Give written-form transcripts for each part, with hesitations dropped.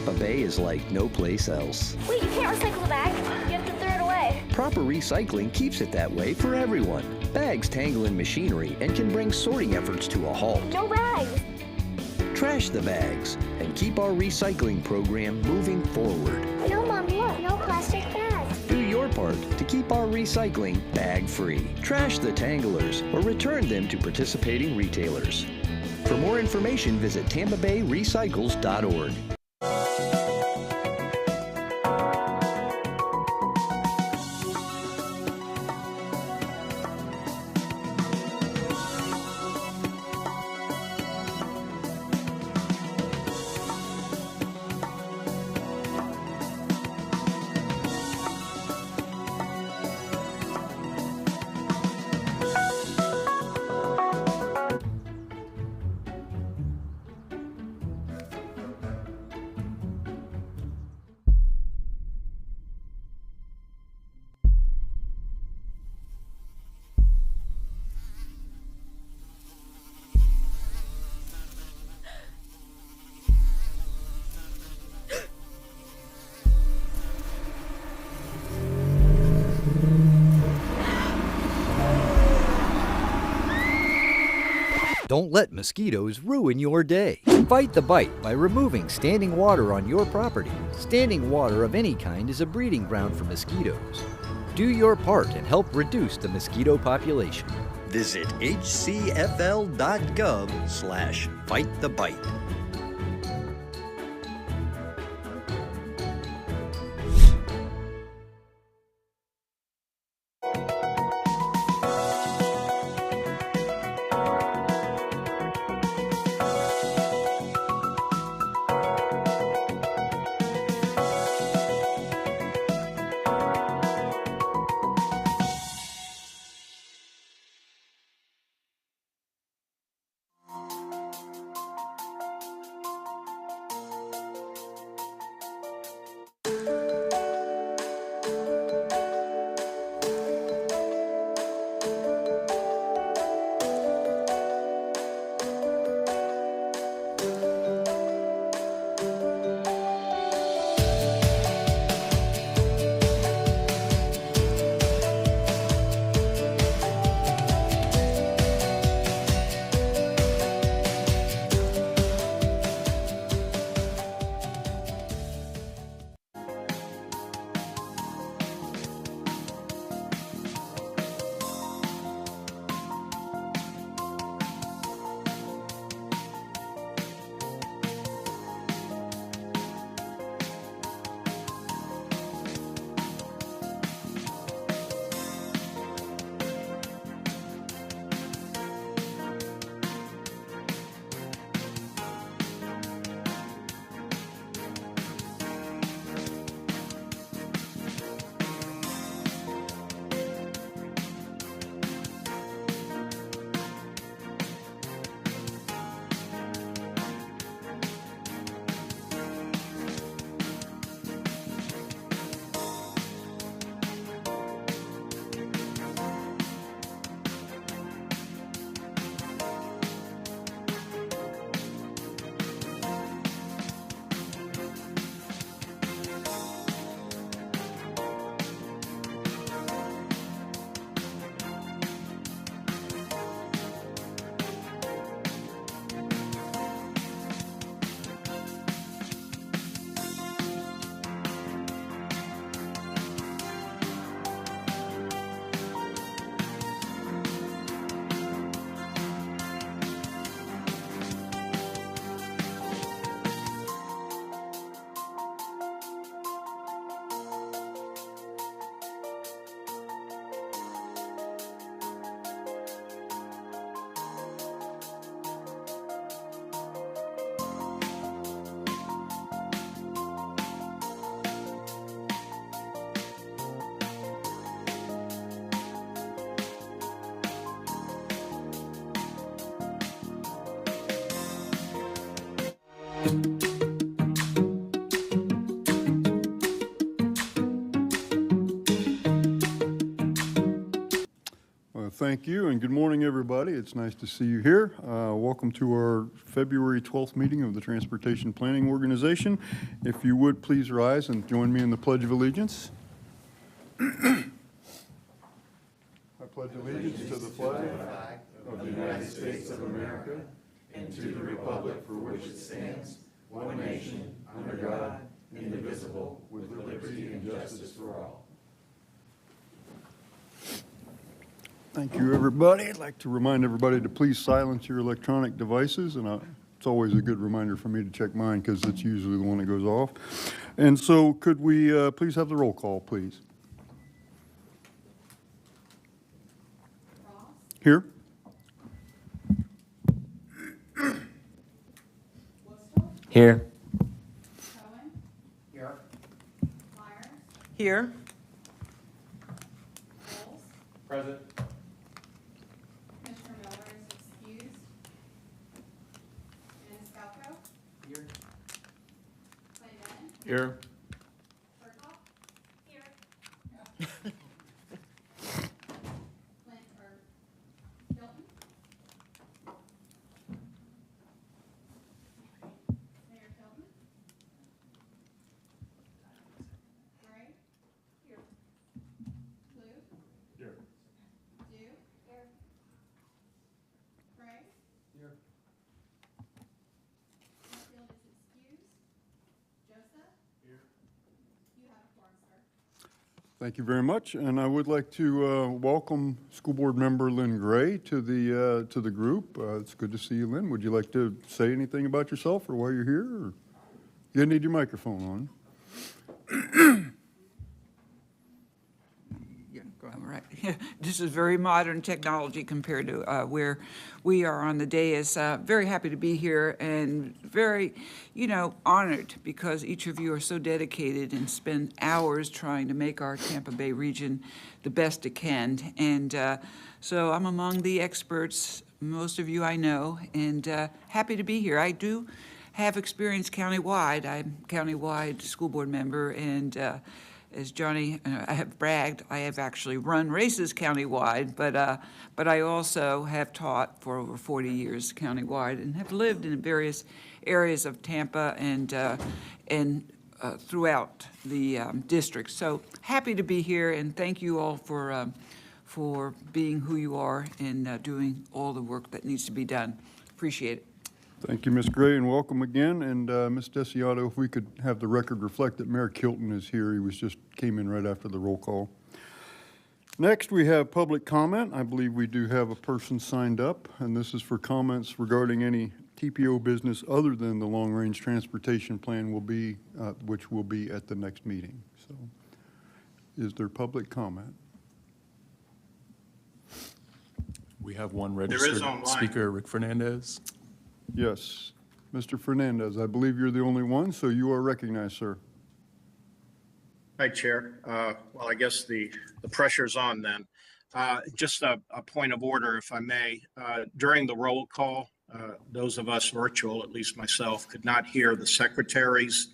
Tampa Bay is like no place else. Wait, you can't recycle the bag. You have to throw it away. Proper recycling keeps it that way for everyone. Bags tangle in machinery and can bring sorting efforts to a halt. No bags. Trash the bags and keep our recycling program moving forward. No, Mom, look. No plastic bags. Do your part to keep our recycling bag-free. Trash the tanglers or return them to participating retailers. For more information, visit tampabayrecycles.org. Don't let mosquitoes ruin your day. Fight the bite by removing standing water on your property. Standing water of any kind is a breeding ground for mosquitoes. Do your part and help reduce the mosquito population. Visit hcfl.gov/fightthebite. thank you, and good morning, everybody. It's nice to see you here. Welcome to our February 12th meeting of the Transportation Planning Organization. If you would, please rise and join me in the Pledge of Allegiance. I pledge allegiance to the flag of the United States of America and to the republic for which it stands, one nation, under God, indivisible, with liberty and justice for all. Thank you, everybody. I'd like to remind everybody to please silence your electronic devices, and it's always a good reminder for me to check mine because it's usually the one that goes off. And so could we please have the roll call, please? Ross? Here. Whistle? Here. Cohen? Here. Myers? Here. Bowles? Present. Mr. Miller is excused. Ms. Falco? Here. Clayton? Here. Burkhoff? Here. Hilton? Mayor Hilton? Gray? Here. Blue? Here. Dew? Here. Gray? Here. Hatfield is excused. Joseph? Here. You have a quorum, sir. Thank you very much, and I would like to welcome School Board Member Lynn Gray to the group. It's good to see you, Lynn. Would you like to say anything about yourself or why you're here? Or you need your microphone on. Yeah, go ahead. All right. This is very modern technology compared to where we are on the dais. Very happy to be here and very, honored because each of you are so dedicated and spend hours trying to make our Tampa Bay region the best it can. And so I'm among the experts. Most of you I know, and happy to be here. I do have experience countywide. I'm a countywide school board member, and as Johnny, I have bragged, I have actually run races countywide, but I also have taught for over 40 years countywide and have lived in various areas of Tampa and throughout the district. So happy to be here, and thank you all for being who you are and doing all the work that needs to be done. Appreciate it. Thank you, Ms. Gray, and welcome again. And Ms. Desiato, if we could have the record reflect that Mayor Kilton is here. He came in right after the roll call. Next, we have public comment. I believe we do have a person signed up, and this is for comments regarding any TPO business other than the long-range transportation plan which will be at the next meeting. So, is there public comment? We have one registered speaker, Rick Fernandez. Yes. Mr. Fernandez, I believe you're the only one, so you are recognized, sir. Hi, Chair. Well, I guess the pressure's on then. Just a point of order, if I may. During the roll call, those of us virtual, at least myself, could not hear the secretary's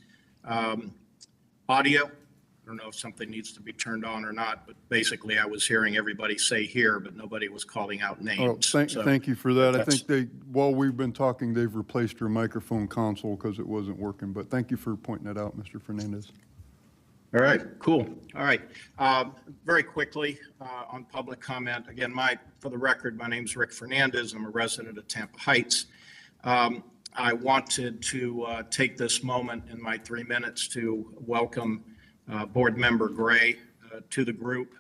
audio. I don't know if something needs to be turned on or not, but basically I was hearing everybody say here, but nobody was calling out names. Oh, thank you for that. I think while we've been talking, they've replaced your microphone console because it wasn't working, but thank you for pointing that out, Mr. Fernandez. All right, cool. All right. Very quickly on public comment. Again, for the record, my name's Rick Fernandez. I'm a resident of Tampa Heights. I wanted to take this moment in my 3 minutes to welcome Board Member Gray to the group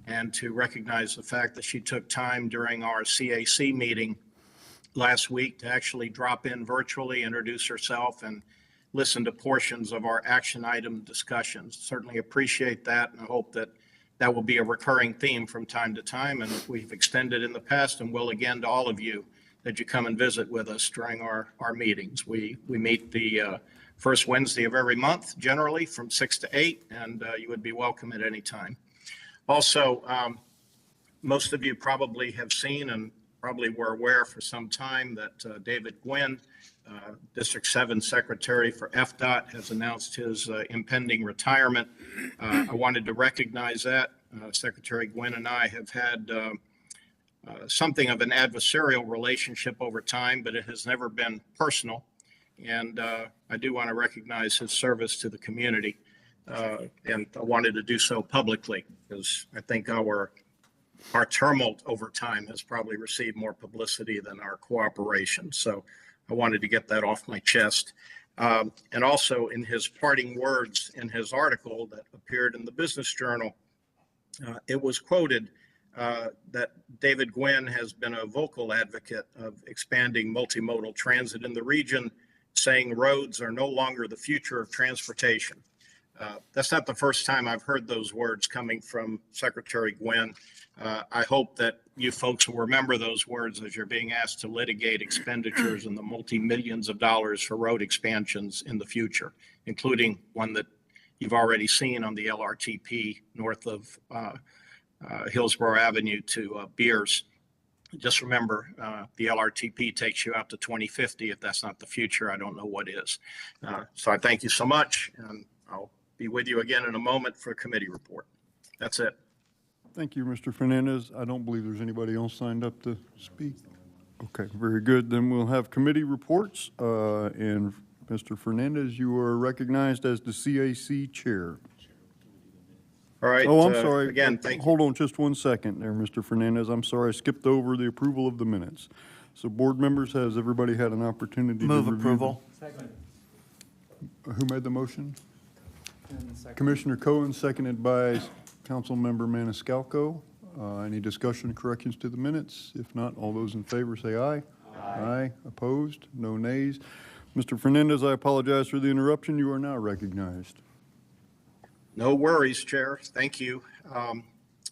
and to recognize the fact that she took time during our CAC meeting last week to actually drop in virtually, introduce herself, and listen to portions of our action item discussions. Certainly appreciate that, and I hope that that will be a recurring theme from time to time, and we've extended in the past and will again to all of you that you come and visit with us during our meetings. We meet the first Wednesday of every month, generally from 6 to 8, and you would be welcome at any time. Also, most of you probably have seen and probably were aware for some time that David Gwynn, District 7 Secretary for FDOT, has announced his impending retirement. I wanted to recognize that. Secretary Gwynn and I have had something of an adversarial relationship over time, but it has never been personal. And I do want to recognize his service to the community. And I wanted to do so publicly because I think our tumult over time has probably received more publicity than our cooperation. So I wanted to get that off my chest. And also in his parting words in his article that appeared in the Business Journal, it was quoted that David Gwynn has been a vocal advocate of expanding multimodal transit in the region, saying roads are no longer the future of transportation. That's not the first time I've heard those words coming from Secretary Gwynn. I hope that you folks will remember those words as you're being asked to litigate expenditures in the multi-millions of dollars for road expansions in the future, including one that you've already seen on the LRTP north of Hillsborough Avenue to Beers. Just remember, the LRTP takes you out to 2050. If that's not the future, I don't know what is. So I thank you so much, and I'll be with you again in a moment for a committee report. That's it. Thank you, Mr. Fernandez. I don't believe there's anybody else signed up to speak. Okay, very good. Then we'll have committee reports. And Mr. Fernandez, you are recognized as the CAC Chair. All right. Oh, I'm sorry. Again, thank you. Hold on just one second there, Mr. Fernandez. I'm sorry, I skipped over the approval of the minutes. So board members, has everybody had an opportunity to Move review? approval. Who made the motion? Commissioner Cohen, seconded by Councilmember Maniscalco. Any discussion, corrections to the minutes? If not, all those in favor say aye. Aye. Opposed? No nays. Mr. Fernandez, I apologize for the interruption. You are now recognized. No worries, Chair. Thank you.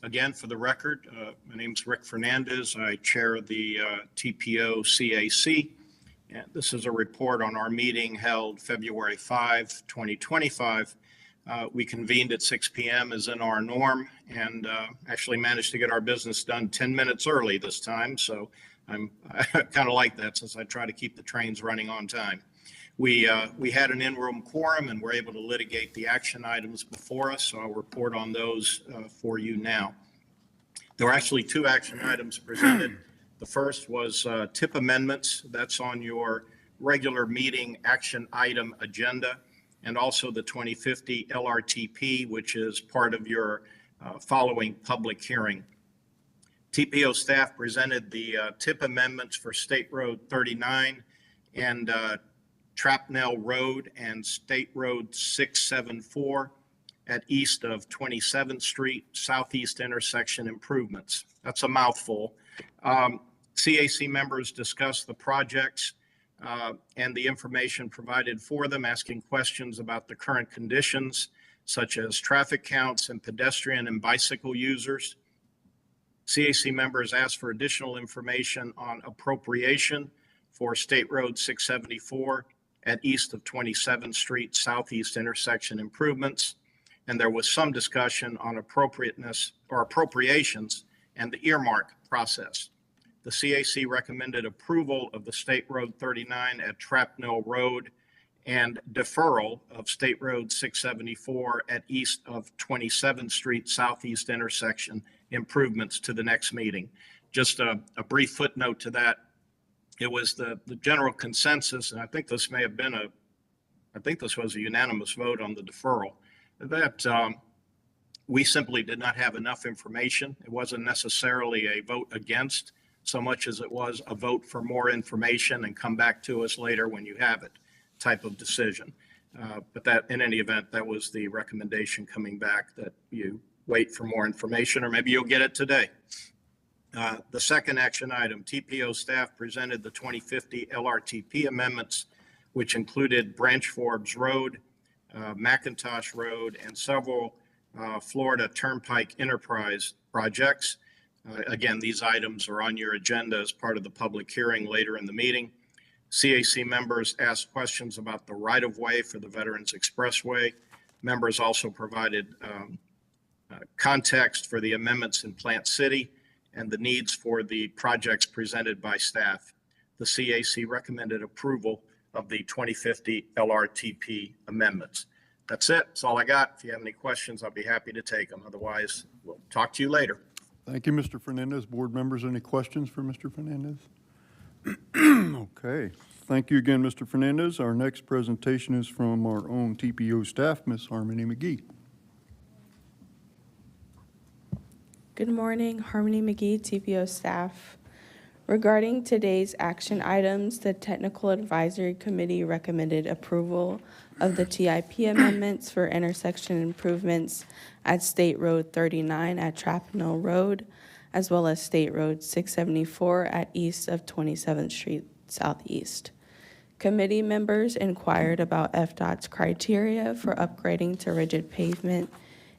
Again, for the record, my name is Rick Fernandez. I chair the TPO CAC. And this is a report on our meeting held February 5, 2025. We convened at 6 p.m. as in our norm, and actually managed to get our business done 10 minutes early this time. So I kind of like that, since I try to keep the trains running on time. We had an in-room quorum and were able to litigate the action items before us. So I'll report on those for you now. There were actually two action items presented. The first was tip amendments. That's on your regular meeting action item agenda, and also the 2050 LRTP, which is part of your following public hearing. TPO staff presented the tip amendments for State Road 39 and Trapnell Road and State Road 674 at east of 27th Street, southeast intersection improvements. That's a mouthful. CAC members discussed the projects and the information provided for them, asking questions about the current conditions, such as traffic counts and pedestrian and bicycle users. CAC members asked for additional information on appropriation for State Road 674 at east of 27th Street, southeast intersection improvements. And there was some discussion on appropriateness or appropriations and the earmark process. The CAC recommended approval of the State Road 39 at Trapnell Road and deferral of State Road 674 at east of 27th Street Southeast intersection improvements to the next meeting. Just a brief footnote to that. It was the general consensus, and I think this may have been I think this was a unanimous vote on the deferral, that we simply did not have enough information. It wasn't necessarily a vote against so much as it was a vote for more information and come back to us later when you have it type of decision. But that, in any event, that was the recommendation coming back, that you wait for more information, or maybe you'll get it today. The second action item, TPO staff presented the 2050 LRTP amendments, which included Branch Forbes Road, McIntosh Road, and several Florida Turnpike Enterprise projects. Again, these items are on your agenda as part of the public hearing later in the meeting. CAC members asked questions about the right-of-way for the Veterans Expressway. Members also provided context for the amendments in Plant City and the needs for the projects presented by staff. The CAC recommended approval of the 2050 LRTP amendments. That's it. That's all I got. If you have any questions, I'll be happy to take them. Otherwise, we'll talk to you later. Thank you, Mr. Fernandez. Board members, any questions for Mr. Fernandez? Okay. Thank you again, Mr. Fernandez. Our next presentation is from our own TPO staff, Ms. Harmony McGee. Good morning, Harmony McGee, TPO staff. Regarding today's action items, the Technical Advisory Committee recommended approval of the TIP amendments for intersection improvements at State Road 39 at Trapnell Road, as well as State Road 674 at east of 27th Street Southeast. Committee members inquired about FDOT's criteria for upgrading to rigid pavement,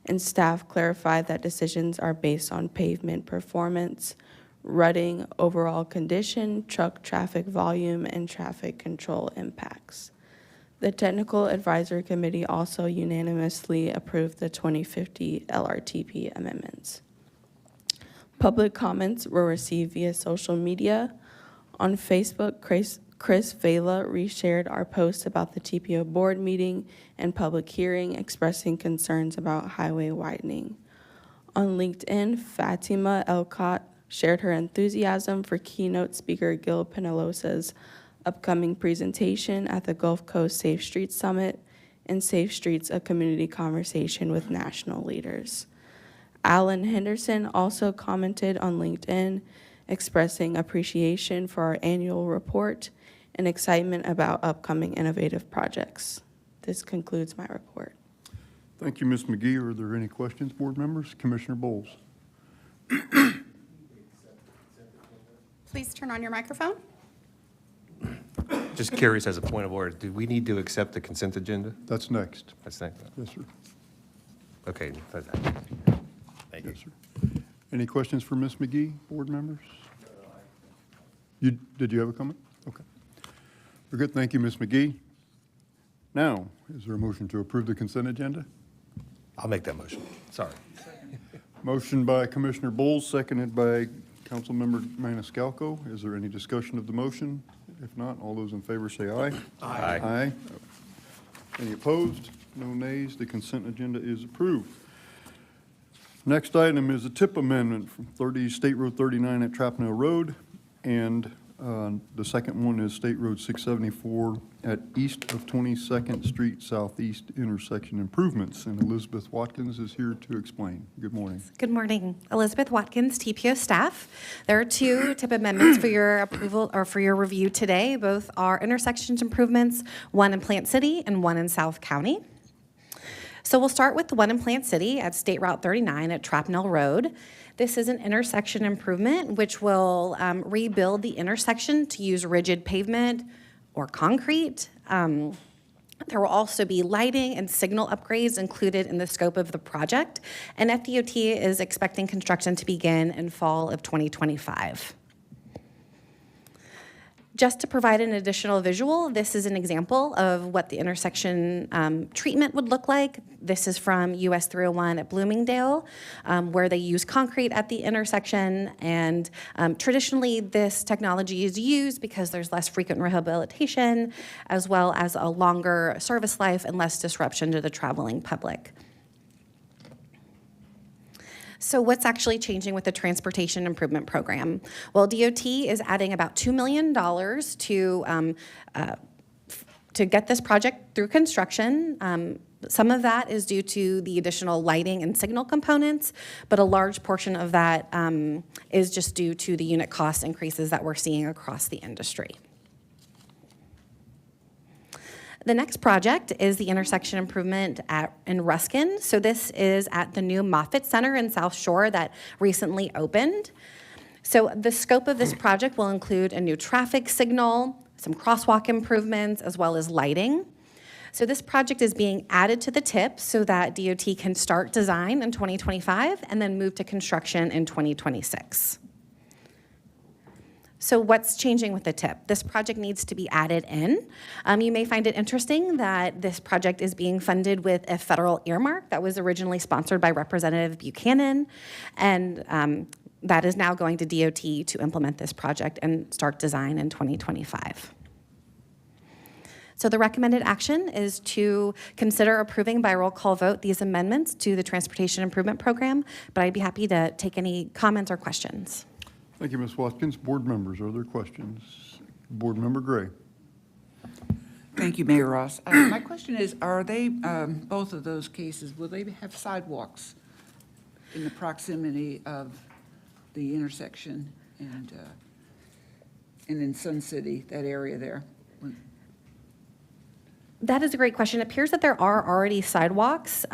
and staff clarified that decisions are based on pavement performance, rutting, overall condition, truck traffic volume, and traffic control impacts. The Technical Advisory Committee also unanimously approved the 2050 LRTP amendments. Public comments were received via social media. On Facebook, Chris Vela reshared our post about the TPO board meeting and public hearing, expressing concerns about highway widening. On LinkedIn, Fatima Elcott shared her enthusiasm for keynote speaker Gil Penalosa's upcoming presentation at the Gulf Coast Safe Streets Summit and Safe Streets, a community conversation with national leaders. Alan Henderson also commented on LinkedIn, expressing appreciation for our annual report and excitement about upcoming innovative projects. This concludes my report. Thank you, Ms. McGee. Are there any questions, board members? Commissioner Bowles. Please turn on your microphone. Just curious, as a point of order, do we need to accept the consent agenda? That's next. That's next. Yes, sir. Okay. Thank you. Yes, sir. Any questions for Ms. McGee, board members? Did you have a comment? Okay. We're good. Thank you, Ms. McGee. Now, is there a motion to approve the consent agenda? I'll make that motion. Sorry. Motion by Commissioner Bowles, seconded by Councilmember Maniscalco. Is there any discussion of the motion? If not, all those in favor say aye. Aye. Aye. Any opposed? No nays. The consent agenda is approved. Next item is a tip amendment from State Road 39 at Trapnell Road, and the second one is State Road 674 at east of 22nd Street Southeast intersection improvements. And Elizabeth Watkins is here to explain. Good morning. Good morning. Elizabeth Watkins, TPO staff. There are two tip amendments for your approval or for your review today. Both are intersections improvements, one in Plant City and one in South County. So we'll start with the one in Plant City at State Route 39 at Trapnell Road. This is an intersection improvement which will rebuild the intersection to use rigid pavement or concrete. There will also be lighting and signal upgrades included in the scope of the project, and FDOT is expecting construction to begin in fall of 2025. Just to provide an additional visual, this is an example of what the intersection treatment would look like. This is from US 301 at Bloomingdale, where they use concrete at the intersection. And traditionally, this technology is used because there's less frequent rehabilitation, as well as a longer service life and less disruption to the traveling public. So what's actually changing with the Transportation Improvement Program? Well, DOT is adding about $2 million to get this project through construction. Some of that is due to the additional lighting and signal components, but a large portion of that is just due to the unit cost increases that we're seeing across the industry. The next project is the intersection improvement in Ruskin. So this is at the new Moffitt Center in South Shore that recently opened. So the scope of this project will include a new traffic signal, some crosswalk improvements, as well as lighting. So this project is being added to the TIP so that DOT can start design in 2025 and then move to construction in 2026. So what's changing with the TIP? This project needs to be added in. You may find it interesting that this project is being funded with a federal earmark that was originally sponsored by Representative Buchanan, and that is now going to DOT to implement this project and start design in 2025. So the recommended action is to consider approving by roll call vote these amendments to the Transportation Improvement Program, but I'd be happy to take any comments or questions. Thank you, Ms. Watkins. Board members, are there questions? Board Member Gray. Thank you, Mayor Ross. My question is, are they, both of those cases, will they have sidewalks in the proximity of the intersection and in Sun City, that area there? That is a great question. It appears that there are already sidewalks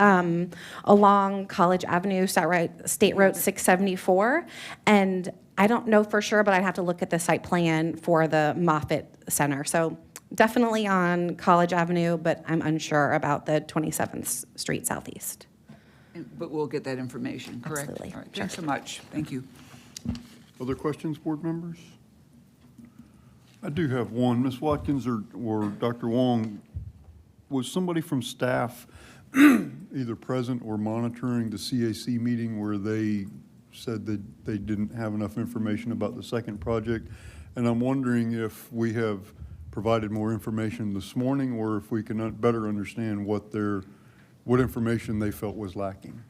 along College Avenue, State Road 674. And I don't know for sure, but I'd have to look at the site plan for the Moffitt Center. So definitely on College Avenue, but I'm unsure about the 27th Street Southeast. But we'll get that information, correct? Absolutely. All right, thanks so much. Thank you. Other questions, board members? I do have one. Ms. Watkins or Dr. Wong, was somebody from staff either present or monitoring the CAC meeting where they said that they didn't have enough information about the second project? And I'm wondering if we have provided more information this morning or if we can better understand what information they felt was lacking.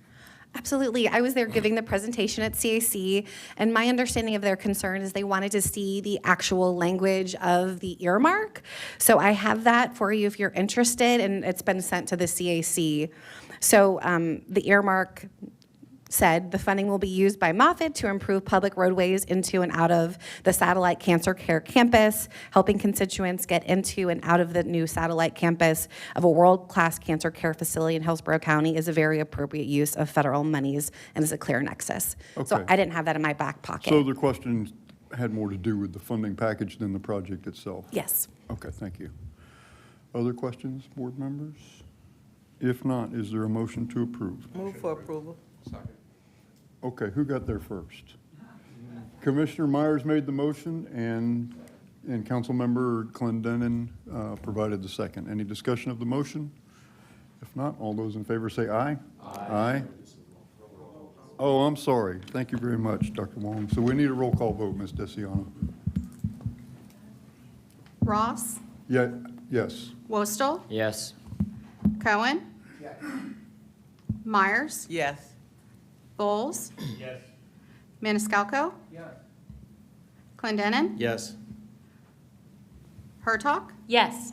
Absolutely. I was there giving the presentation at CAC, and my understanding of their concern is they wanted to see the actual language of the earmark. So I have that for you if you're interested, and it's been sent to the CAC. So the earmark said the funding will be used by Moffitt to improve public roadways into and out of the satellite cancer care campus, helping constituents get into and out of the new satellite campus of a world-class cancer care facility in Hillsborough County is a very appropriate use of federal monies and is a clear nexus. Okay. So I didn't have that in my back pocket. So the question had more to do with the funding package than the project itself? Yes. Okay, thank you. Other questions, board members? If not, is there a motion to approve? Move for approval. Okay, who got there first? Commissioner Myers made the motion, and Councilmember Clendenin provided the second. Any discussion of the motion? If not, all those in favor say aye. Aye. Oh, I'm sorry. Thank you very much, Dr. Wong. So we need a roll call vote, Ms. Desiano. Ross, Yeah, yes. Wostel, Yes. Cohen, Myers, Yes. Bowles, Yes. Maniscalco, Yes. Clendenin, Yes. Hurtak, Yes.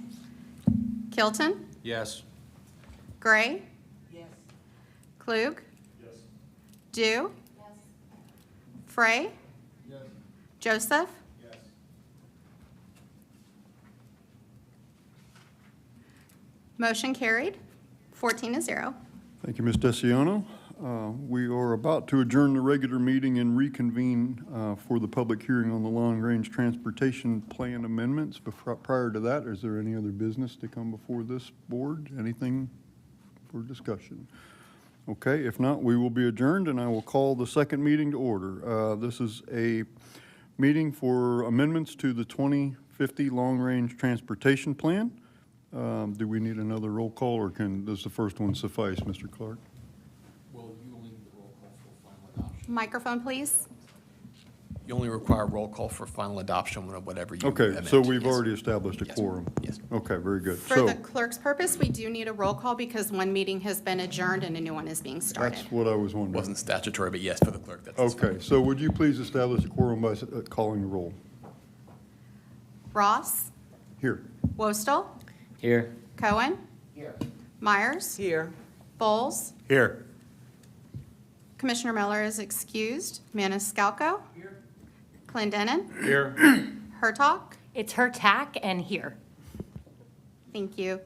Kilton, Yes. Gray, Yes. Klug, Yes. Dew, Frey, Joseph, Yes. motion carried, 14-0. Thank you, Ms. Desiano. We are about to adjourn the regular meeting and reconvene for the public hearing on the long-range transportation plan amendments. Prior to that, is there any other business to come before this board? Anything for discussion? Okay, if not, we will be adjourned, and I will call the second meeting to order. This is a meeting for amendments to the 2050 long-range transportation plan. Do we need another roll call, or does the first one suffice, Mr. Clark? Well, you only need the roll call for final adoption. Microphone, please. You only require roll call for final adoption of whatever you Okay, amend. so we've Yes. already established a Yes. quorum. Yes. Okay, very good. For So the clerk's purpose, we do need a roll call because one meeting has been adjourned and a new one is being started. that's what I was wondering. Wasn't statutory, but yes, for the clerk, that's. Okay, so would you please establish a quorum by calling the roll? Ross, Here. Wostel, Here. Cohen, Myers, Here. Bowles, Here. Commissioner Miller is excused. Maniscalco, Clendenin, Here. Hurtak, It's her tack and here. thank you.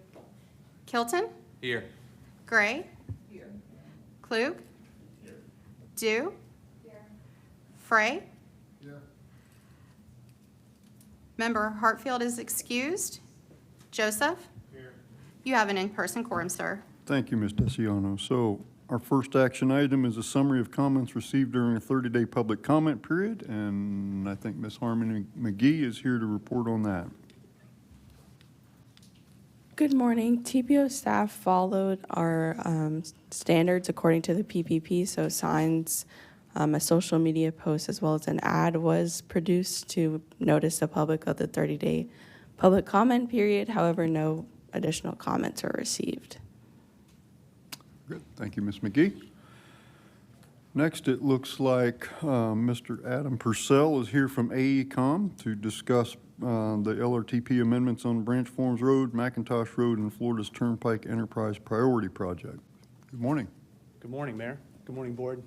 Kilton, Here. Gray, Klug, Dew, Frey, Member Hartfield is excused. Joseph, you have an in-person quorum, sir. Thank you, Ms. Desiano. So our first action item is a summary of comments received during a 30-day public comment period, and I think Ms. Harmony McGee is here to report on that. Good morning. TPO staff followed our standards according to the PPP, so signs, a social media post, as well as an ad was produced to notice the public of the 30-day public comment period. However, no additional comments were received. Good. Thank you, Ms. McGee. Next, it looks like Mr. Adam Purcell is here from AECom to discuss the LRTP amendments on Branch Farms Road, McIntosh Road, and Florida's Turnpike Enterprise Priority Project. Good morning. Good morning, Mayor. Good morning, Board.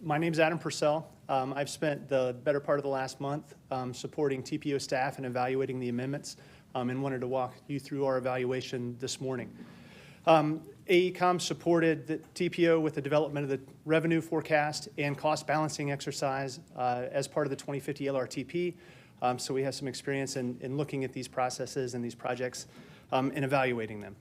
My name's Adam Purcell. I've spent the better part of the last month supporting TPO staff and evaluating the amendments, and wanted to walk you through our evaluation this morning. AECom supported the TPO with the development of the revenue forecast and cost balancing exercise as part of the 2050 LRTP. So we have some experience in looking at these processes and these projects and evaluating them.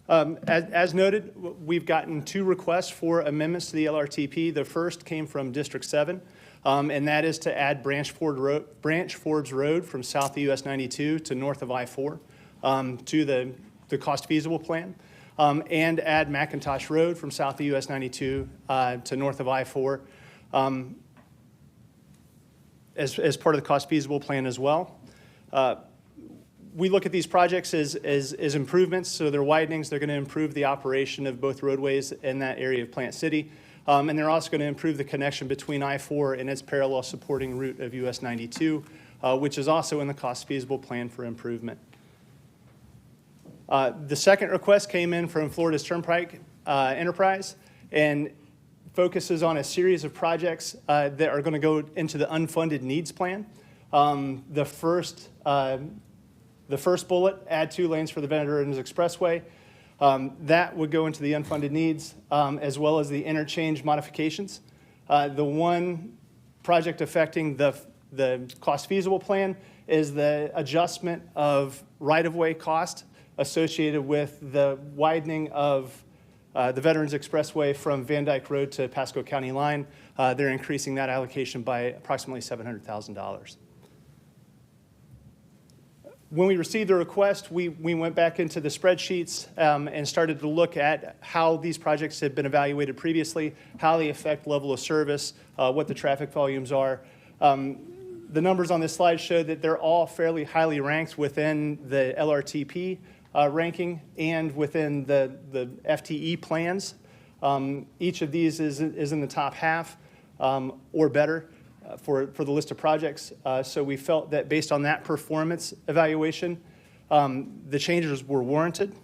As noted, we've gotten 2 requests for amendments to the LRTP. The first came from District 7, and that is to add Branch Forbes Road from south of US 92 to north of I-4 to the cost feasible plan, and add McIntosh Road from south of US 92 to north of I-4 as part of the cost feasible plan as well. We look at these projects as improvements, so they're widenings. They're going to improve the operation of both roadways in that area of Plant City, and they're also going to improve the connection between I-4 and its parallel supporting route of US 92, which is also in the cost feasible plan for improvement. The second request came in from Florida's Turnpike Enterprise and focuses on a series of projects that are going to go into the unfunded needs plan. The first bullet, add 2 lanes for the Veterans Expressway. That would go into the unfunded needs, as well as the interchange modifications. The one project affecting the cost feasible plan is the adjustment of right-of-way cost associated with the widening of the Veterans Expressway from Van Dyke Road to Pasco County line. They're increasing that allocation by approximately $700,000. When we received the request, we went back into the spreadsheets and started to look at how these projects had been evaluated previously, how they affect level of service, what the traffic volumes are. The numbers on this slide show that they're all fairly highly ranked within the LRTP ranking and within the FTE plans. Each of these is in the top half or better for the list of projects. So we felt that based on that performance evaluation, the changes were warranted.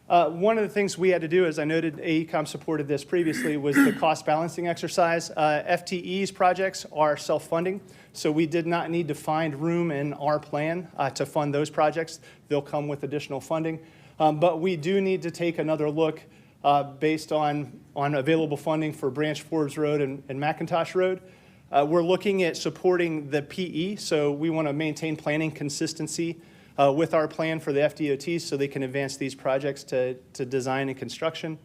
One of the things we had to do, as I noted, AECom supported this previously, was the cost balancing exercise. FTE's projects are self-funding, so we did not need to find room in our plan to fund those projects. They'll come with additional funding. But we do need to take another look based on available funding for Branch Forbes Road and McIntosh Road. We're looking at supporting the PE, so we want to maintain planning consistency with our plan for the FDOTs so they can advance these projects to design and construction.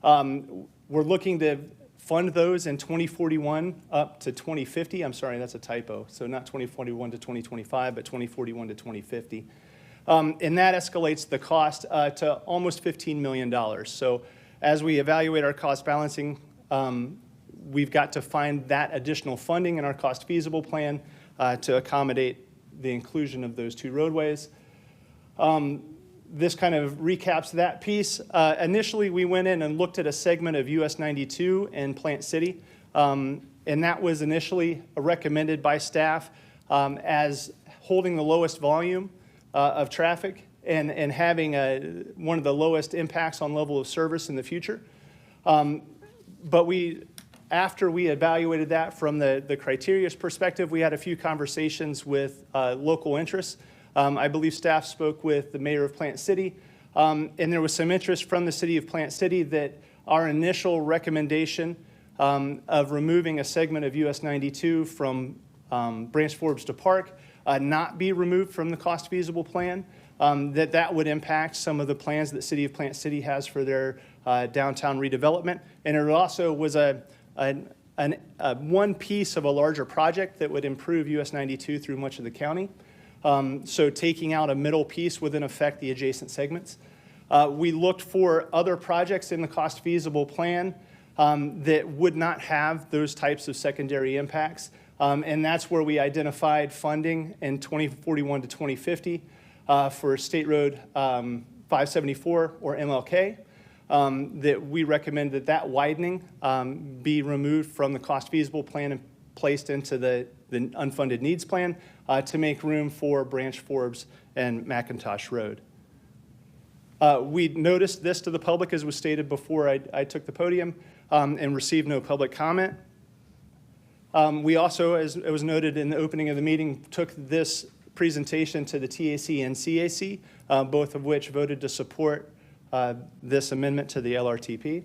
We're looking to fund those in 2041 up to 2050. I'm sorry, that's a typo. So not 2041 to 2025, but 2041 to 2050. And that escalates the cost to almost $15 million. So as we evaluate our cost balancing, we've got to find that additional funding in our cost feasible plan to accommodate the inclusion of those 2 roadways. This kind of recaps that piece. Initially, we went in and looked at a segment of US 92 in Plant City, and that was initially recommended by staff as holding the lowest volume of traffic and having one of the lowest impacts on level of service in the future. But after we evaluated that from the criteria's perspective, we had a few conversations with local interests. I believe staff spoke with the mayor of Plant City, and there was some interest from the city of Plant City that our initial recommendation of removing a segment of US 92 from Branch Forbes to Park not be removed from the cost feasible plan, that would impact some of the plans that the city of Plant City has for their downtown redevelopment. And it also was one piece of a larger project that would improve US 92 through much of the county. So taking out a middle piece wouldn't affect the adjacent segments. We looked for other projects in the cost feasible plan that would not have those types of secondary impacts. And that's where we identified funding in 2041 to 2050 for State Road 574 or MLK, that we recommend that widening be removed from the cost feasible plan and placed into the unfunded needs plan to make room for Branch Forbes and McIntosh Road. We noticed this to the public, as was stated before I took the podium, and received no public comment. We also, as it was noted in the opening of the meeting, took this presentation to the TAC and CAC, both of which voted to support this amendment to the LRTP.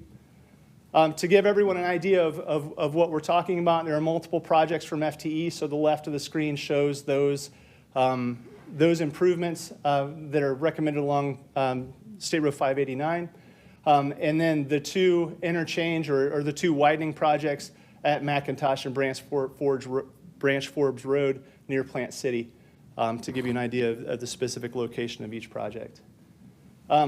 To give everyone an idea of what we're talking about, there are multiple projects from FTE, so the left of the screen shows those improvements that are recommended along State Road 589. And then the two interchange or the two widening projects at McIntosh and Branch Forbes Road near Plant City, to give you an idea of the specific location of each project.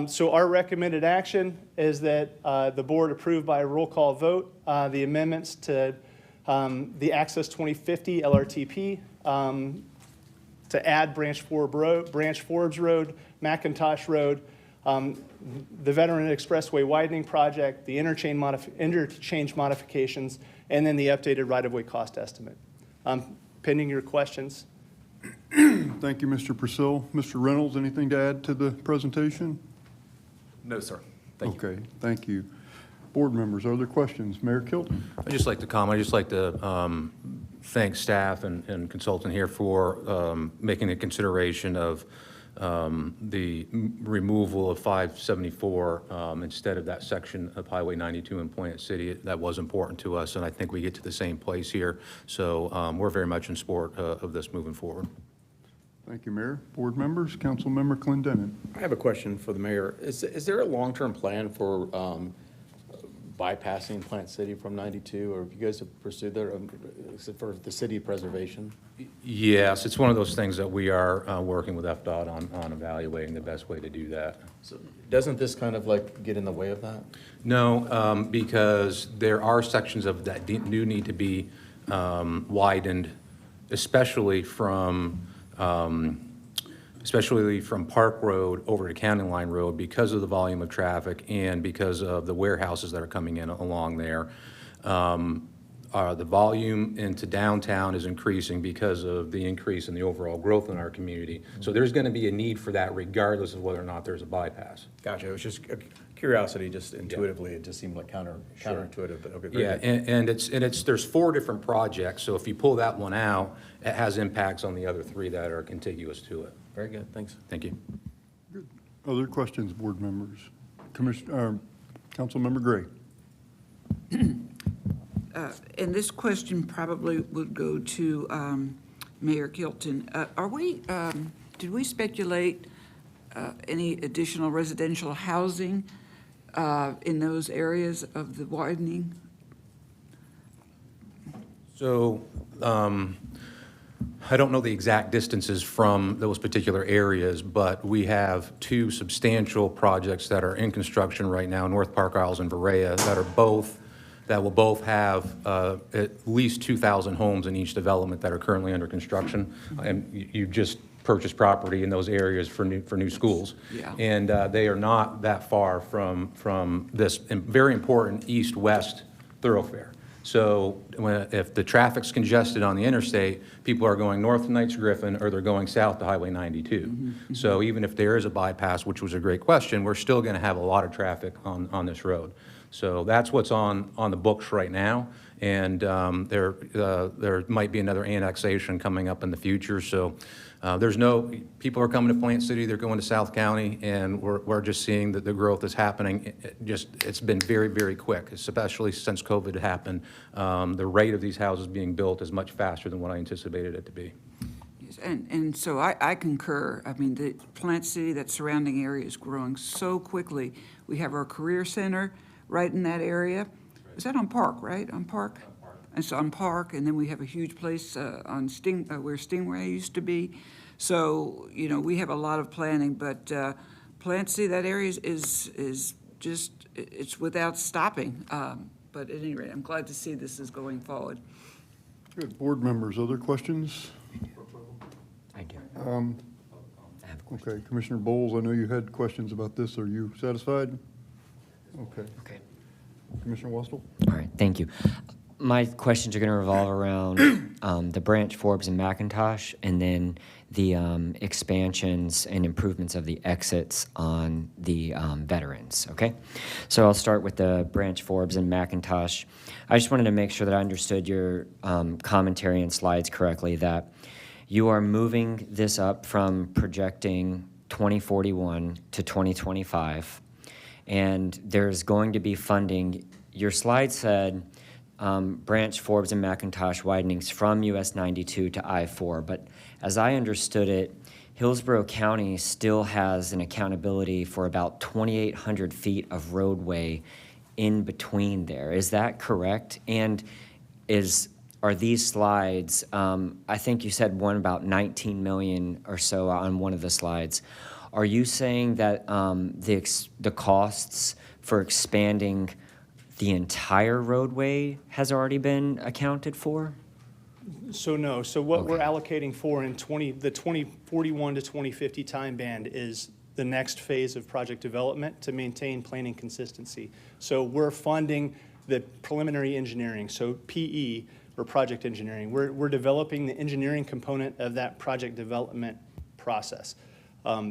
So our recommended action is that the board approve by a roll call vote the amendments to the Access 2050 LRTP to add Branch Forbes Road, McIntosh Road, the Veteran Expressway widening project, the interchange modifications, and then the updated right-of-way cost estimate. Pending your questions. Thank you, Mr. Purcell. Mr. Reynolds, anything to add to the presentation? No, sir. Thank you. Okay, thank you. Board members, are there questions? Mayor Kilton? I'd just like to comment. I'd just like to thank staff and consultant here for making a consideration of the removal of 574 instead of that section of Highway 92 in Plant City. That was important to us, and I think we get to the same place here. So we're very much in support of this moving forward. Thank you, Mayor. Board members, Councilmember Clendenin. I have a question for the mayor. Is there a long-term plan for bypassing Plant City from 92, or if you guys have pursued that for the city preservation? Yes, it's one of those things that we are working with FDOT on evaluating the best way to do that. So doesn't this kind of like get in the way of that? No, because there are sections of that do need to be widened, especially from Park Road over to County Line Road because of the volume of traffic and because of the warehouses that are coming in along there. The volume into downtown is increasing because of the increase in the overall growth in our community. So there's going to be a need for that regardless of whether or not there's a bypass. Gotcha. It was just curiosity, just intuitively, it just seemed like counterintuitive. But okay, yeah, and there's 4 different projects. So if you pull that one out, it has impacts on the other 3 that are contiguous to it. Very good. Thanks. Thank you. Good. Other questions, board members? Councilmember Gray. And this question probably would go to Mayor Kilton. Did we speculate any additional residential housing in those areas of the widening? So I don't know the exact distances from those particular areas, but we have 2 substantial projects that are in construction right now, North Park Isles and Berea, that will both have at least 2,000 homes in each development that are currently under construction. And you just purchased property in those areas for new schools. Yeah. And they are not that far from this very important east-west thoroughfare. So if the traffic's congested on the interstate, people are going north to Knights Griffin or they're going south to Highway 92. Mm-hmm. So even if there is a bypass, which was a great question, we're still going to have a lot of traffic on this road. So that's what's on the books right now, and there might be another annexation coming up in the future. So people are coming to Plant City, they're going to South County, and we're just seeing that the growth is happening. It's been very, very quick, especially since COVID happened. The rate of these houses being built is much faster than what I anticipated it to be. Yes, and so I concur. I mean, the Plant City, that surrounding area is growing so quickly. We have our career center right in that area. Is that on Park, right? On Park? And so on Park, and then we have a huge place on where Stingray used to be. So, you know, we have a lot of planning, but Plant City, that area is just, it's without stopping. But at any rate, I'm glad to see this is going forward. Good. Board members, other questions? I do. I have a question. Okay, Commissioner Bowles, I know you had questions about this. Are you satisfied? Okay. Okay. Commissioner Westel? All right, thank you. My questions are going to revolve around the Branch, Forbes, and McIntosh, and then the expansions and improvements of the exits on the veterans, okay? So I'll start with the Branch, Forbes, and McIntosh. I just wanted to make sure that I understood your commentary and slides correctly, that you are moving this up from projecting 2041 to 2025, and there's going to be funding. Your slide said Branch, Forbes, and McIntosh widenings from US 92 to I-4, but as I understood it, Hillsborough County still has an accountability for about 2,800 feet of roadway in between there. Is that correct? And are these slides, I think you said one about 19 million or so on one of the slides. Are you saying that the costs for expanding the entire roadway has already been accounted for? So no. So what we're allocating for in the 2041 to 2050 time band is the next phase of project development to maintain planning consistency. So we're funding the preliminary engineering, so PE, or project engineering. We're developing the engineering component of that project development process.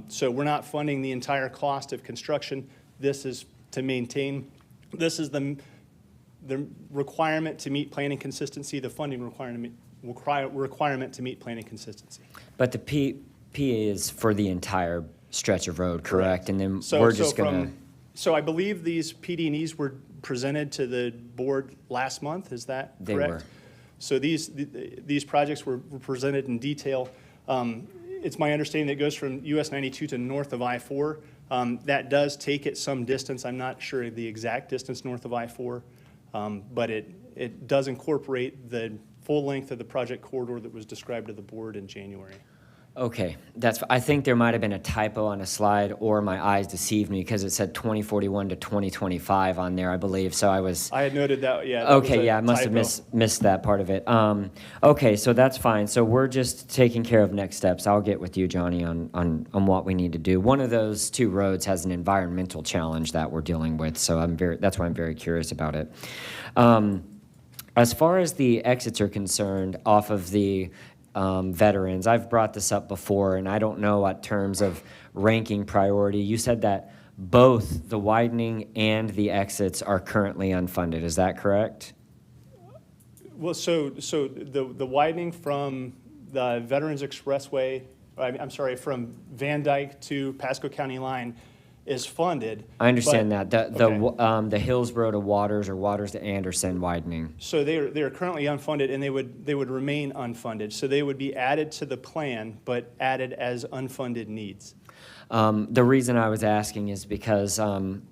So we're not funding the entire cost of construction. This is to maintain, this is the requirement to meet planning consistency, the funding requirement to meet planning consistency. But the PA is for the entire stretch of road, correct? And then So- we're so just going to... So I believe these PD&Es were presented to the board last month, is that correct? They were. So these projects were presented in detail. It's my understanding that it goes from US 92 to north of I-4. That does take it some distance. I'm not sure the exact distance north of I-4, but it does incorporate the full length of the project corridor that was described to the board in January. Okay, I think there might have been a typo on a slide, or my eyes deceived me because it said 2041 to 2025 on there, I believe. So I had noted that, yeah. That okay, yeah, I must have missed that part of it. Okay, so that's fine. So we're just taking care of next steps. I'll get with you, Johnny, on what we need to do. One of those two roads has an environmental challenge that we're dealing with, so that's why I'm very curious about it. As far as the exits are concerned, off of the veterans, I've brought this up before, and I don't know what terms of ranking priority. You said that both the widening and the exits are currently unfunded. Is that correct? Well, so the widening from the Veterans Expressway, I'm sorry, from Van Dyke to Pasco County line is funded. I understand that. The Hillsborough to Waters or Waters to Anderson widening. So they are currently unfunded, and they would remain unfunded. So they would be added to the plan, but added as unfunded needs. The reason I was asking is because I'm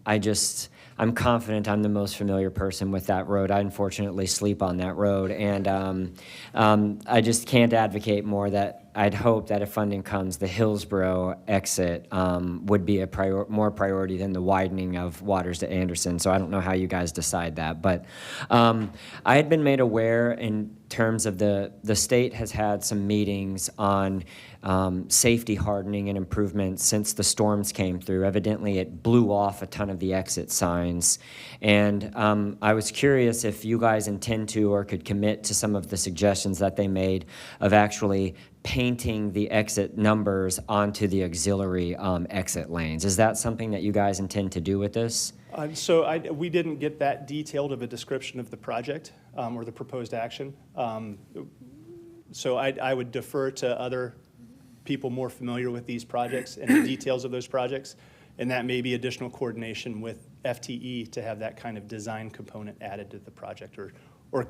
confident I'm the most familiar person with that road. I unfortunately sleep on that road, and I just can't advocate more that I'd hope that if funding comes, the Hillsborough exit would be more priority than the widening of Waters to Anderson. So I don't know how you guys decide that, but I had been made aware in terms of the state has had some meetings on safety hardening and improvements since the storms came through. Evidently, it blew off a ton of the exit signs. And I was curious if you guys intend to or could commit to some of the suggestions that they made of actually painting the exit numbers onto the auxiliary exit lanes. Is that something that you guys intend to do with this? We didn't get that detailed of a description of the project or the proposed action. So I would defer to other people more familiar with these projects and the details of those projects, and that may be additional coordination with FTE to have that kind of design component added to the project, or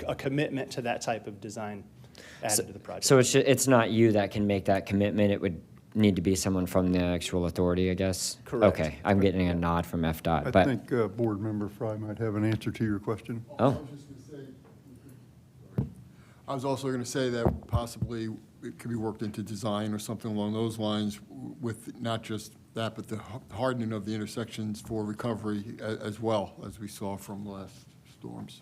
a commitment to that type of design added to the project. So it's not you that can make that commitment. It would need to be someone from the actual authority, I guess? Correct. Okay, I'm getting a nod from FDOT. I think Board Member Fry might have an answer to your question. Oh. I was also going to say that possibly it could be worked into design or something along those lines with not just that, but the hardening of the intersections for recovery as well, as we saw from last storms.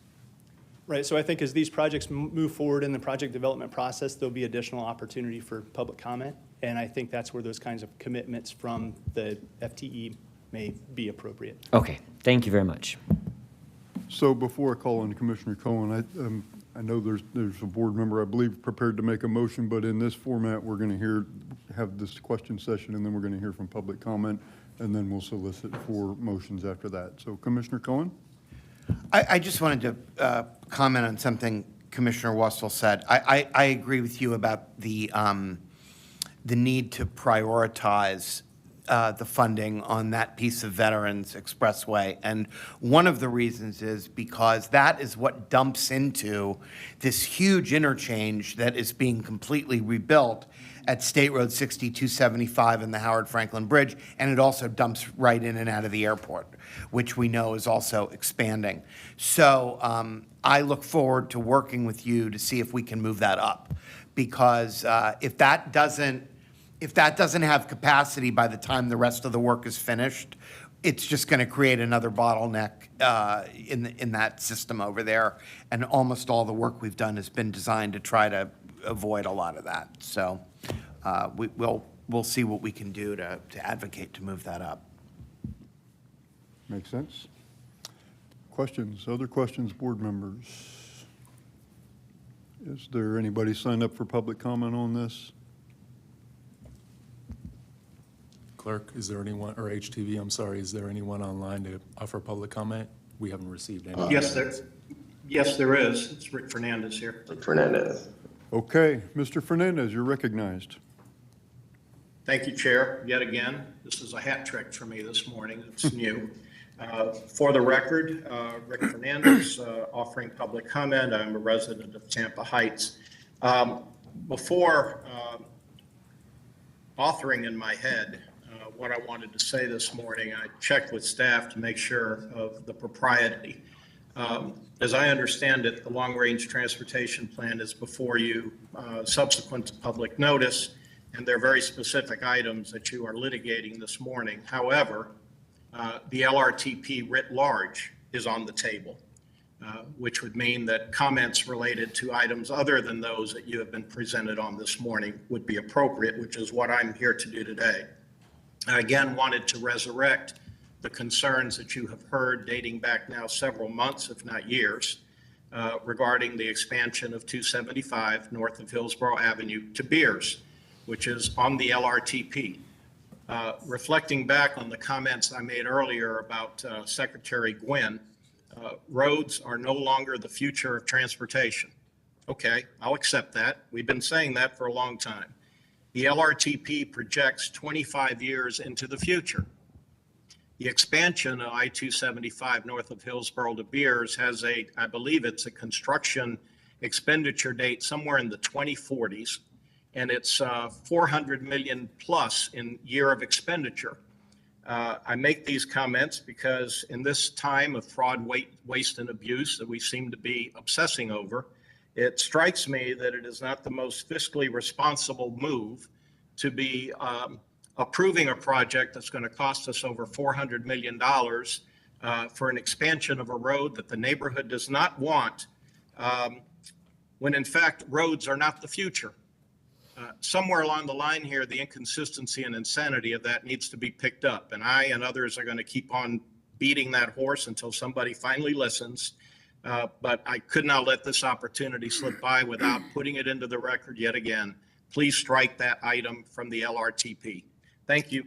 Right, so I think as these projects move forward in the project development process, there'll be additional opportunity for public comment. And I think that's where those kinds of commitments from the FTE may be appropriate. Okay, thank you very much. So before I call on Commissioner Cohen, I know there's a board member, I believe, prepared to make a motion, but in this format, we're going to have this question session, and then we're going to hear from public comment, and then we'll solicit for motions after that. So Commissioner Cohen? I just wanted to comment on something Commissioner Wessel said. I agree with you about the need to prioritize the funding on that piece of Veterans Expressway. And one of the reasons is because that is what dumps into this huge interchange that is being completely rebuilt at State Road 6275 and the Howard Franklin Bridge, and it also dumps right in and out of the airport, which we know is also expanding. So I look forward to working with you to see if we can move that up, because if that doesn't have capacity by the time the rest of the work is finished, it's just going to create another bottleneck in that system over there. And almost all the work we've done has been designed to try to avoid a lot of that. So we'll see what we can do to advocate to move that up. Makes sense. Questions, other questions, board members? Is there anybody signed up for public comment on this? Clerk, is there anyone, or HTV, I'm sorry, is there anyone online to offer public comment? We haven't received any. Yes, there is. It's Rick Fernandez here. Rick Fernandez. Okay, Mr. Fernandez, you're recognized. Thank you, Chair. Yet again, this is a hat trick for me this morning. It's new. For the record, Rick Fernandez, offering public comment. I'm a resident of Tampa Heights. Before authoring in my head what I wanted to say this morning, I checked with staff to make sure of the propriety. As I understand it, the long-range transportation plan is before you subsequent to public notice, and there are very specific items that you are litigating this morning. However, the LRTP writ large is on the table, which would mean that comments related to items other than those that you have been presented on this morning would be appropriate, which is what I'm here to do today. I again wanted to resurrect the concerns that you have heard dating back now several months, if not years, regarding the expansion of 275 north of Hillsborough Avenue to Beers, which is on the LRTP. Reflecting back on the comments I made earlier about Secretary Gwynn, roads are no longer the future of transportation. Okay, I'll accept that. We've been saying that for a long time. The LRTP projects 25 years into the future. The expansion of I-275 north of Hillsborough to Beers has I believe it's a construction expenditure date somewhere in the 2040s, and it's 400 million plus in year of expenditure. I make these comments because in this time of fraud, waste, and abuse that we seem to be obsessing over, it strikes me that it is not the most fiscally responsible move to be approving a project that's going to cost us over $400 million for an expansion of a road that the neighborhood does not want, when in fact roads are not the future. Somewhere along the line here, the inconsistency and insanity of that needs to be picked up, and I and others are going to keep on beating that horse until somebody finally listens. But I could not let this opportunity slip by without putting it into the record yet again. Please strike that item from the LRTP. Thank you.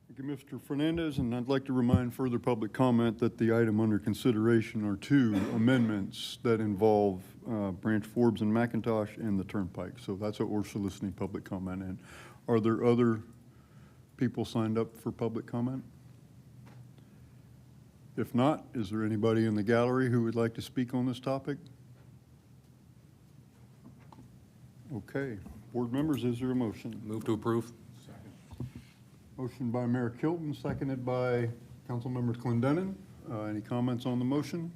Thank you, Mr. Fernandez, and I'd like to remind further public comment that the item under consideration are two amendments that involve Branch Forbes and McIntosh and the Turnpike. So that's what we're soliciting public comment in. Are there other people signed up for public comment? If not, is there anybody in the gallery who would like to speak on this topic? Okay. Board members, is there a motion? Move to approve. Motion by Mayor Kilton, seconded by Councilmember Clendenin. Any comments on the motion?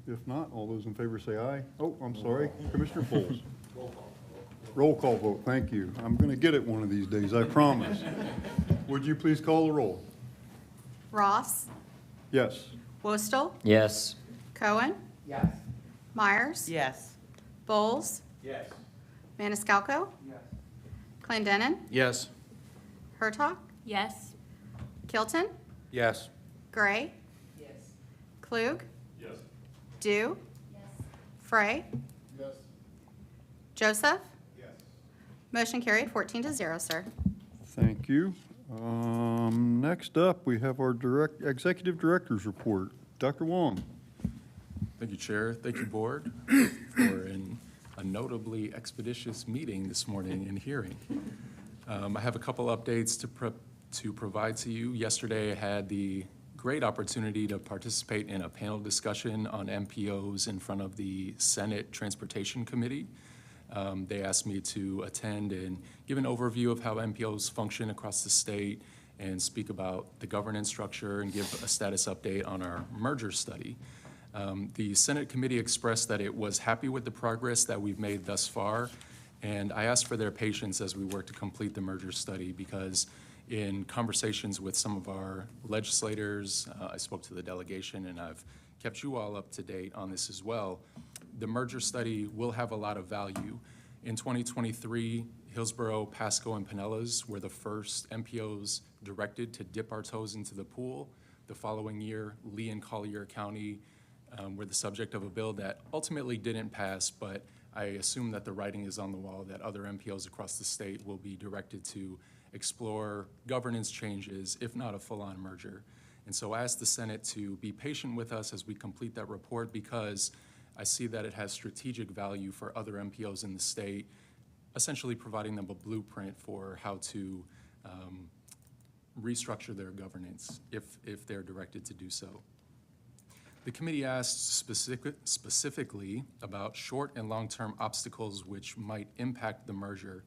If not, all those in favor say aye. Oh, I'm sorry, Commissioner Bowles. Roll call vote, thank you. I'm going to get it one of these days, I promise. Would you please call the roll? Ross? Yes. Wostel? Yes. Cohen? Yes. Myers? Yes. Bowles? Yes. Maniscalco? Yes. Clendenin? Yes. Hertog? Yes. Kilton? Yes. Gray? Yes. Klug? Yes. Dew? Yes. Frey? Yes. Joseph? Yes. Motion carried 14-0, sir. Thank you. Next up, we have our Executive Director's Report. Dr. Wong. Thank you, Chair. Thank you, Board, for a notably expeditious meeting this morning and hearing. I have a couple updates to provide to you. Yesterday, I had the great opportunity to participate in a panel discussion on MPOs in front of the Senate Transportation Committee. They asked me to attend and give an overview of how MPOs function across the state and speak about the governance structure and give a status update on our merger study. The Senate committee expressed that it was happy with the progress that we've made thus far, and I asked for their patience as we work to complete the merger study because in conversations with some of our legislators, I spoke to the delegation, and I've kept you all up to date on this as well. The merger study will have a lot of value. In 2023, Hillsborough, Pasco, and Pinellas were the first MPOs directed to dip our toes into the pool. The following year, Lee and Collier County were the subject of a bill that ultimately didn't pass, but I assume that the writing is on the wall that other MPOs across the state will be directed to explore governance changes, if not a full-on merger. And so I asked the Senate to be patient with us as we complete that report because I see that it has strategic value for other MPOs in the state, essentially providing them a blueprint for how to restructure their governance if they're directed to do so. The committee asked specifically about short and long-term obstacles which might impact the merger,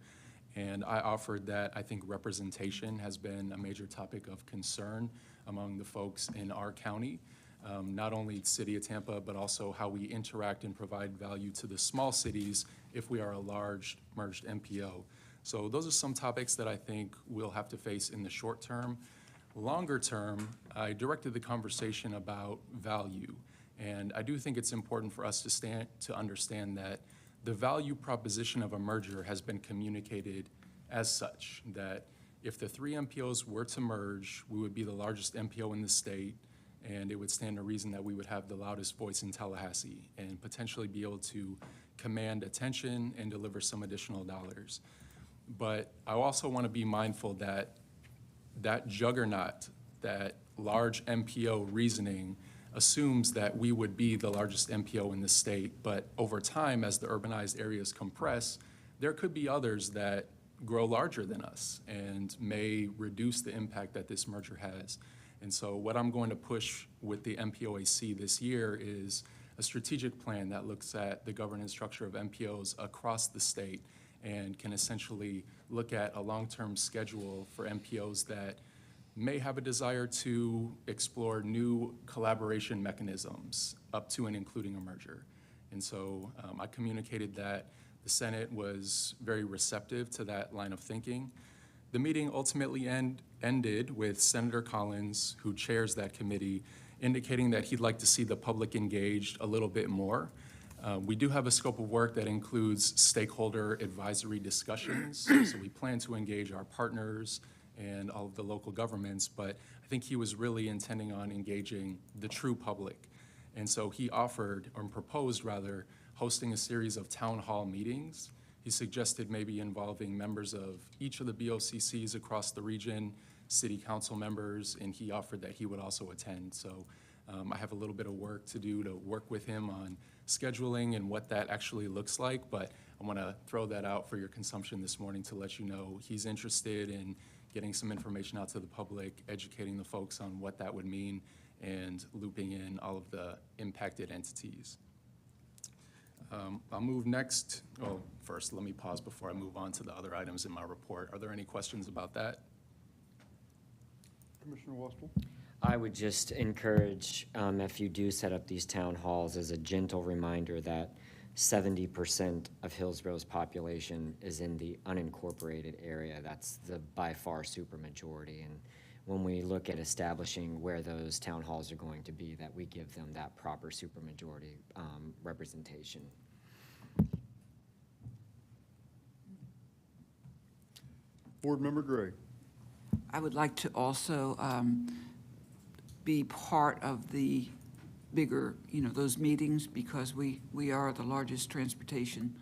and I offered that I think representation has been a major topic of concern among the folks in our county, not only the city of Tampa, but also how we interact and provide value to the small cities if we are a large merged MPO. So those are some topics that I think we'll have to face in the short term. Longer term, I directed the conversation about value, and I do think it's important for us to understand that the value proposition of a merger has been communicated as such, that if the three MPOs were to merge, we would be the largest MPO in the state, and it would stand to reason that we would have the loudest voice in Tallahassee and potentially be able to command attention and deliver some additional dollars. But I also want to be mindful that that juggernaut, that large MPO reasoning assumes that we would be the largest MPO in the state, but over time, as the urbanized areas compress, there could be others that grow larger than us and may reduce the impact that this merger has. And so what I'm going to push with the MPOAC this year is a strategic plan that looks at the governance structure of MPOs across the state and can essentially look at a long-term schedule for MPOs that may have a desire to explore new collaboration mechanisms up to and including a merger. And so I communicated that the Senate was very receptive to that line of thinking. The meeting ultimately ended with Senator Collins, who chairs that committee, indicating that he'd like to see the public engaged a little bit more. We do have a scope of work that includes stakeholder advisory discussions, so we plan to engage our partners and all of the local governments, but I think he was really intending on engaging the true public. And so he offered, or proposed rather, hosting a series of town hall meetings. He suggested maybe involving members of each of the BOCCs across the region, city council members, and he offered that he would also attend. So I have a little bit of work to do to work with him on scheduling and what that actually looks like, but I want to throw that out for your consumption this morning to let you know he's interested in getting some information out to the public, educating the folks on what that would mean, and looping in all of the impacted entities. I'll move next. Oh, first, let me pause before I move on to the other items in my report. Are there any questions about that? Commissioner Westall? I would just encourage, if you do set up these town halls, as a gentle reminder that 70% of Hillsborough's population is in the unincorporated area. That's the by far supermajority, and when we look at establishing where those town halls are going to be, that we give them that proper supermajority representation. Board Member Gray. I would like to also be part of the bigger, those meetings, because we are the largest transportation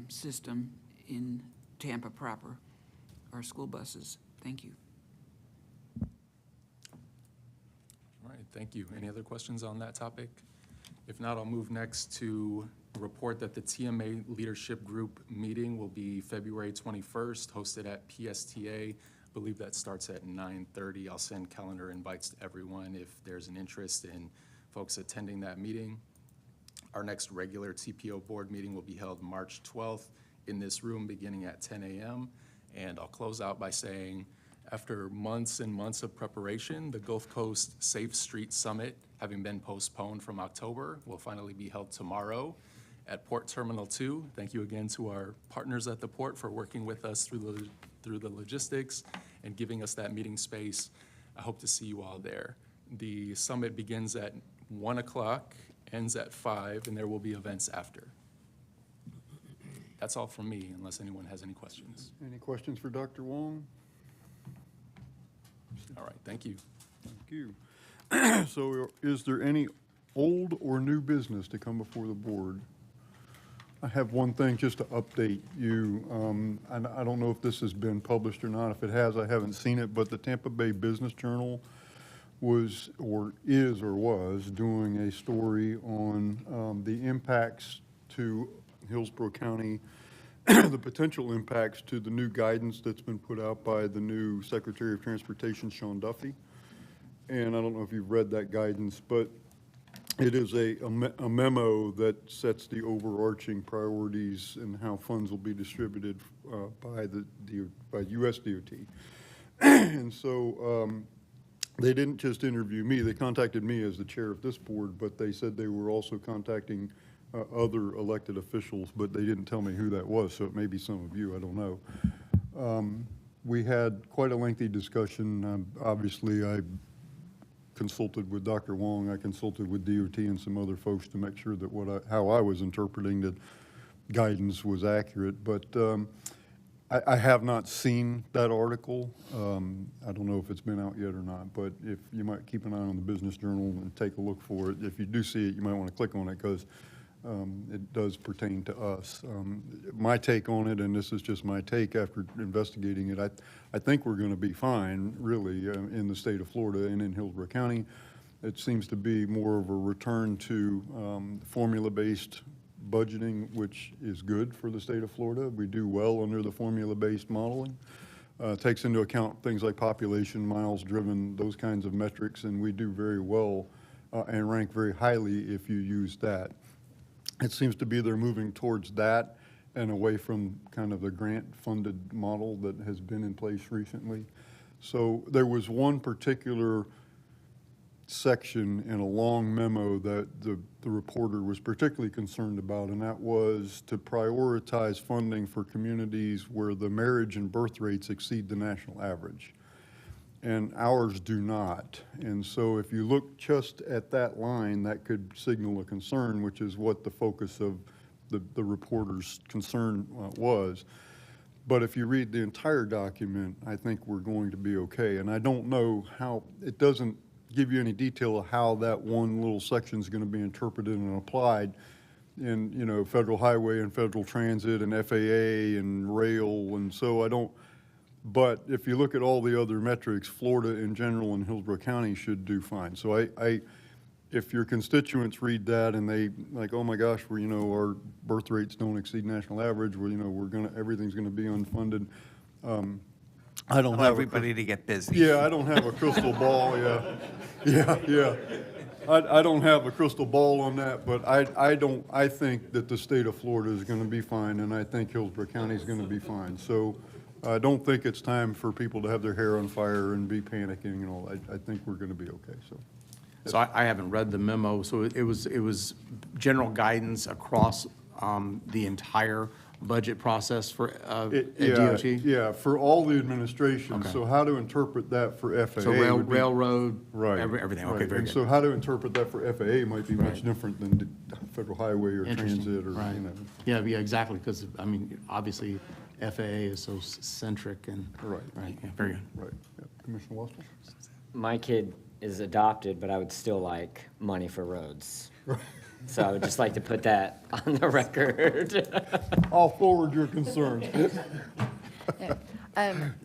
system in Tampa proper, our school buses. Thank you. All right, thank you. Any other questions on that topic? If not, I'll move next to report that the TMA Leadership Group meeting will be February 21st, hosted at PSTA. I believe that starts at 9:30. I'll send calendar invites to everyone if there's an interest in folks attending that meeting. Our next regular TPO board meeting will be held March 12th in this room beginning at 10 a.m. And I'll close out by saying, after months and months of preparation, the Gulf Coast Safe Street Summit, having been postponed from October, will finally be held tomorrow at Port Terminal 2. Thank you again to our partners at the port for working with us through the logistics and giving us that meeting space. I hope to see you all there. The summit begins at 1 o'clock, ends at 5, and there will be events after. That's all from me, unless anyone has any questions. Any questions for Dr. Wong? All right, thank you. Thank you. So is there any old or new business to come before the board? I have one thing just to update you. And I don't know if this has been published or not. If it has, I haven't seen it, but the Tampa Bay Business Journal was doing a story on the impacts to Hillsborough County, the potential impacts to the new guidance that's been put out by the new Secretary of Transportation, Sean Duffy. And I don't know if you've read that guidance, but it is a memo that sets the overarching priorities and how funds will be distributed by US DOT. And so they didn't just interview me. They contacted me as the chair of this board, but they said they were also contacting other elected officials, but they didn't tell me who that was, so it may be some of you, I don't know. We had quite a lengthy discussion. Obviously, I consulted with Dr. Wong, I consulted with DOT and some other folks to make sure that how I was interpreting the guidance was accurate, but I have not seen that article. I don't know if it's been out yet or not, but if you might keep an eye on the Business Journal and take a look for it. If you do see it, you might want to click on it because it does pertain to us. My take on it, and this is just my take after investigating it, I think we're going to be fine, really, in the state of Florida and in Hillsborough County. It seems to be more of a return to formula-based budgeting, which is good for the state of Florida. We do well under the formula-based modeling. Takes into account things like population, miles driven, those kinds of metrics, and we do very well and rank very highly if you use that. It seems to be they're moving towards that and away from kind of the grant-funded model that has been in place recently. So there was one particular section in a long memo that the reporter was particularly concerned about, and that was to prioritize funding for communities where the marriage and birth rates exceed the national average. And ours do not. And so if you look just at that line, that could signal a concern, which is what the focus of the reporter's concern was. But if you read the entire document, I think we're going to be okay. And I don't know how, it doesn't give you any detail of how that one little section is going to be interpreted and applied in, federal highway and federal transit and FAA and rail. And so I don't, but if you look at all the other metrics, Florida in general and Hillsborough County should do fine. So if your constituents read that and they like, oh my gosh, our birth rates don't exceed national average, everything's gonna be unfunded. I don't have everybody to get busy. Yeah, I don't have a crystal ball. Yeah. I don't have a crystal ball on that, but I think that the state of Florida is going to be fine, and I think Hillsborough County is going to be fine. So I don't think it's time for people to have their hair on fire and be panicking and all. I think we're going to be okay. So I haven't read the memo. So it was general guidance across the entire budget process for Yeah, DOT? yeah, for all the administration. Okay. So how to interpret that for FAA? So would be- railroad, Right. everything, okay, right. very And good. so how to interpret that for FAA might be much different than the federal highway or Interesting. transit or, Right. you know. Yeah, exactly, because, I mean, obviously FAA is so centric and. Right. Right, yeah, very good. Right. Yeah. Commissioner Wessel? My kid is adopted, but I would still like money for roads. So I would just like to put that on the record. I'll forward your concerns.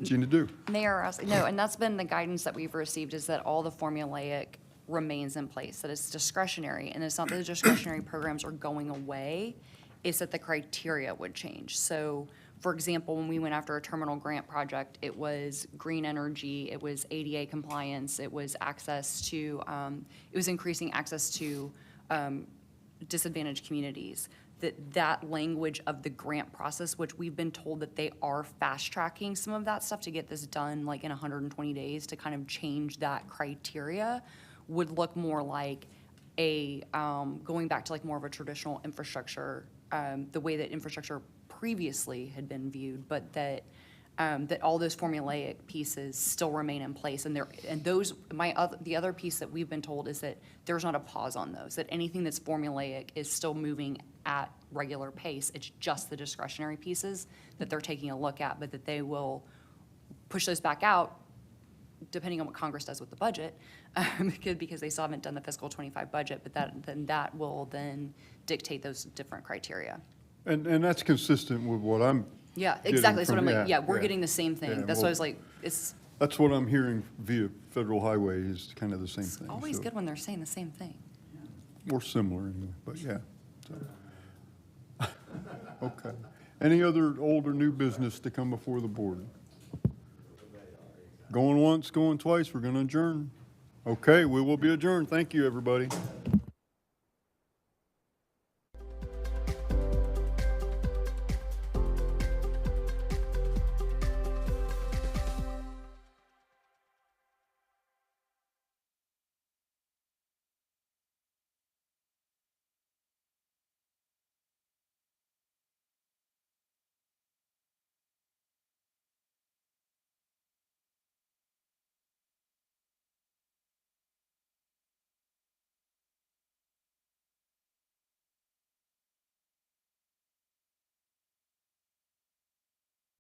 Gina, do. Mayor, no, and that's been the guidance that we've received, is that all the formulaic remains in place, that it's discretionary, and it's not that the discretionary programs are going away, it's that the criteria would change. So, for example, when we went after a terminal grant project, it was green energy, it was ADA compliance, it was access to, it was increasing access to disadvantaged communities. That language of the grant process, which we've been told that they are fast-tracking some of that stuff to get this done like in 120 days to kind of change that criteria, would look more like a, going back to like more of a traditional infrastructure, the way that infrastructure previously had been viewed, but that that all those formulaic pieces still remain in place, and those the other piece that we've been told is that there's not a pause on those, that anything that's formulaic is still moving at regular pace. It's just the discretionary pieces that they're taking a look at, but that they will push those back out depending on what Congress does with the budget, because they still haven't done the fiscal 25 budget, but that will then dictate those different criteria. And that's consistent with what I'm Yeah, getting exactly. That's what I'm from- like, yeah, we're getting the same thing. Yeah, That's why well, I was like, it's That's what I'm hearing via federal highway is kind of the same thing. always so- good when they're saying the same thing. Or similar, anyway, but yeah. so. Okay. Any other old or new business to come before the board? Going once, going twice, we're going to adjourn. Okay, we will be adjourned. Thank you, everybody.